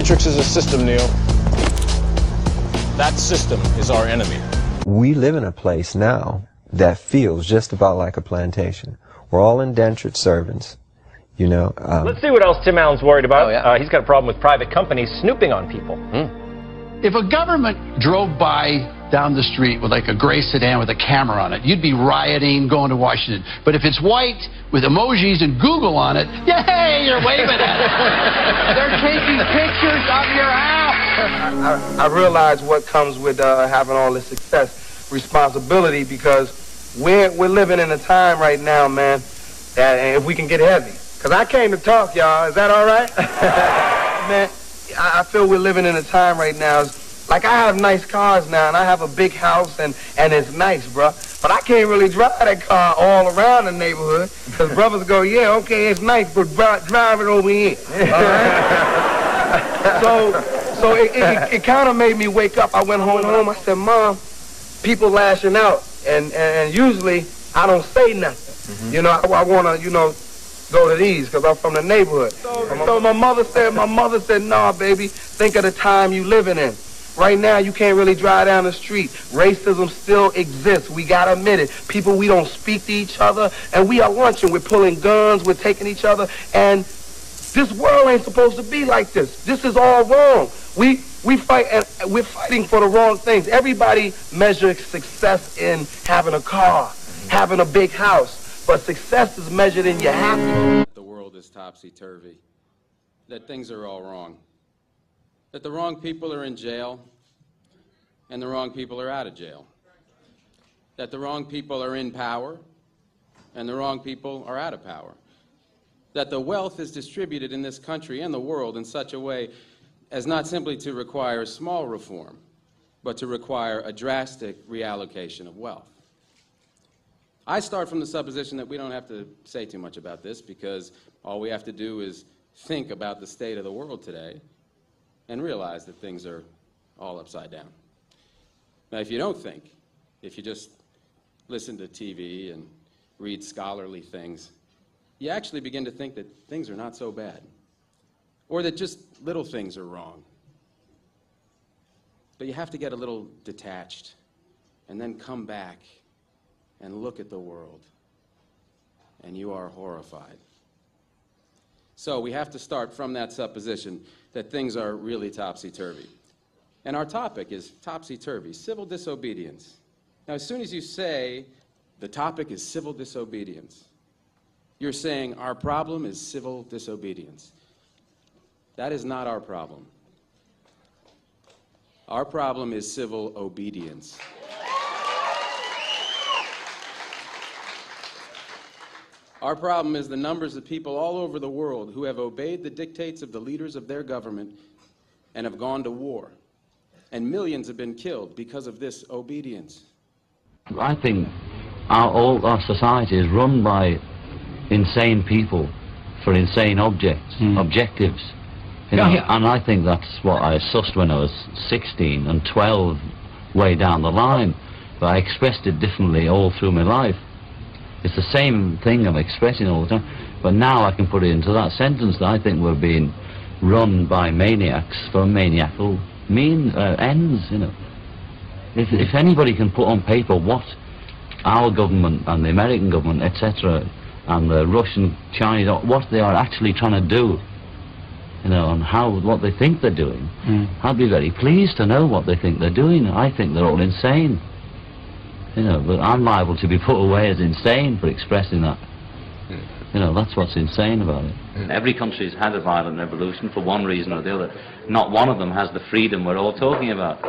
Matrix is a system, Neo. That system is our enemy. We live in a place now that feels just about like a plantation. We're all indentured servants, you know. Let's see what else Tim Allen's worried about. Oh, yeah. He's got a problem with private companies snooping on people. If a government drove by down the street with like a gray sedan with a camera on it, you'd be rioting, going to Washington. But if it's white with emojis and Google on it, yay, you're waving at it. They're taking pictures of your house. I realize what comes with having all this success, responsibility, because we're living in a time right now, man, that if we can get heavy. Because I came to talk, y'all. Is that all right? Man, I feel we're living in a time right now. Like, I have nice cars now, and I have a big house, and it's nice, bro. But I can't really drive that car all around the neighborhood, because brothers go, yeah, okay, it's nice, but drive it over here. All right? So it kind of made me wake up. I went home, I said, Mom, people lashing out, and usually I don't say nothing. You know, I want to, go to these, because I'm from the neighborhood. So my mother said, nah, baby, think of the time you living in. Right now, you can't really drive down the street. Racism still exists. We gotta admit it. People, we don't speak to each other, and we are lunching. We're pulling guns. We're taking each other, and this world ain't supposed to be like this. This is all wrong. We fight, and we're fighting for the wrong things. Everybody measures success in having a car, having a big house, but success is measured in your happiness. The world is topsy-turvy, that things are all wrong, that the wrong people are in jail and the wrong people are out of jail, that the wrong people are in power and the wrong people are out of power, that the wealth is distributed in this country and the world in such a way as not simply to require small reform, but to require a drastic reallocation of wealth. I start from the supposition that we don't have to say too much about this, because all we have to do is think about the state of the world today and realize that things are all upside down. Now, if you don't think, if you just listen to TV and read scholarly things, you actually begin to think that things are not so bad, or that just little things are wrong. But you have to get a little detached and then come back and look at the world, and you are horrified. So we have to start from that supposition that things are really topsy-turvy. And our topic is topsy-turvy, civil disobedience. Now, as soon as you say the topic is civil disobedience, you're saying our problem is civil disobedience. That is not our problem. Our problem is civil obedience. Our problem is the numbers of people all over the world who have obeyed the dictates of the leaders of their government and have gone to war. And millions have been killed because of this obedience. I think our society is run by insane people for insane objectives. You know, and I think that's what I sussed when I was 16 and 12 way down the line. But I expressed it differently all through my life. It's the same thing I'm expressing all the time, but now I can put it into that sentence that I think we're being run by maniacs for maniacal ends, you know. If anybody can put on paper what our government and the American government, etc., and the Russian, Chinese, what they are actually trying to do, you know, and what they think they're doing, I'd be very pleased to know what they think they're doing. I think they're all insane. You know, but I'm liable to be put away as insane for expressing that. You know, that's what's insane about it. Every country's had a violent revolution for one reason or the other. Not one of them has the freedom we're all talking about.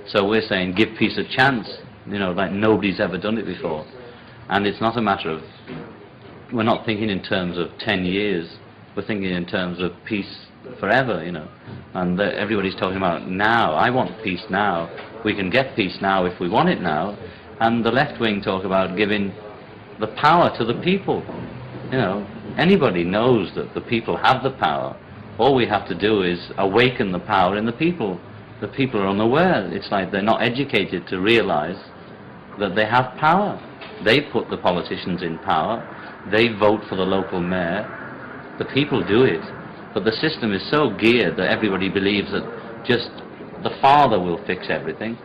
So we're saying give peace a chance, you know, like nobody's ever done it before. And it's not a matter of, we're not thinking in terms of 10 years, we're thinking in terms of peace forever, you know. And everybody's talking about now. I want peace now. We can get peace now if we want it now. And the left wing talk about giving the power to the people. You know, anybody knows that the people have the power. All we have to do is awaken the power in the people. The people are unaware. It's like they're not educated to realize that they have power. They put the politicians in power. They vote for the local mayor. The people do it. But the system is so geared that everybody believes that just the father will fix everything,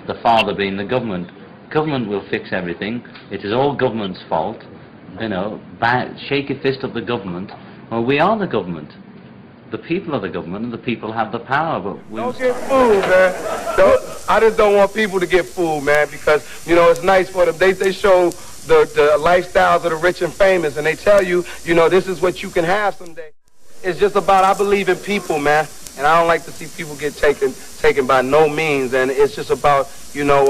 the father being the government. Government will fix everything. It is all government's fault. You know, shake a fist at the government. Well, we are the government. The people are the government, and the people have the power. But we don't get fooled, man. I just don't want people to get fooled, man, because, you know, it's nice for them. They show the lifestyles of the rich and famous, and they tell you, you know, this is what you can have someday. It's just about, I believe in people, man, and I don't like to see people get taken by no means, and it's just about, you know,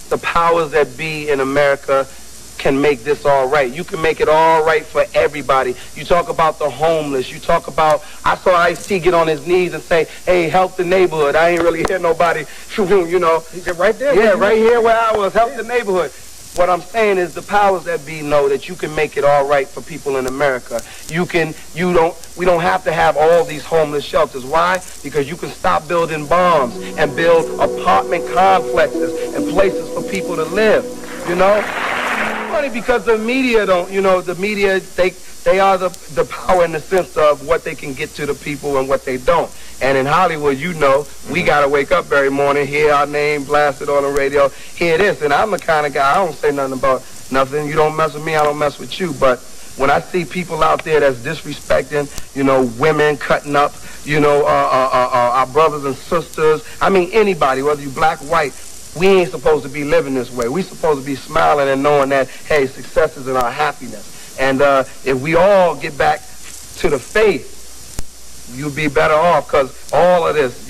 the powers that be in America can make this all right. You can make it all right for everybody. You talk about the homeless. You talk about, I saw Ice-T get on his knees and say, hey, help the neighborhood. I ain't really hear nobody, you know. He said right there. Yeah, right here where I was, help the neighborhood. What I'm saying is the powers that be know that you can make it all right for people in America. We don't have to have all these homeless shelters. Why? Because you can stop building bombs and build apartment complexes and places for people to live, you know? Funny because the media don't, you know, the media, they are the power in the sense of what they can get to the people and what they don't. And in Hollywood, you know, we got to wake up every morning, hear our name blasted on the radio, hear this. And I'm the kind of guy, I don't say nothing about nothing. You don't mess with me, I don't mess with you. But when I see people out there that's disrespecting, you know, women cutting up, you know, our brothers and sisters, I mean anybody, whether you black, white, we ain't supposed to be living this way. We supposed to be smiling and knowing that, hey, success is in our happiness. And if we all get back to the faith, you'll be better off, because all of this,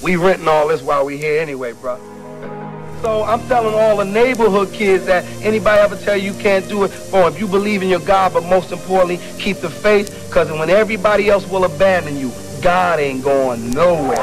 we renting all this while we here anyway, bro. So I'm telling all the neighborhood kids that anybody ever tell you can't do it, or if you believe in your God, but most importantly, keep the faith, because when everybody else will abandon you, God ain't going nowhere.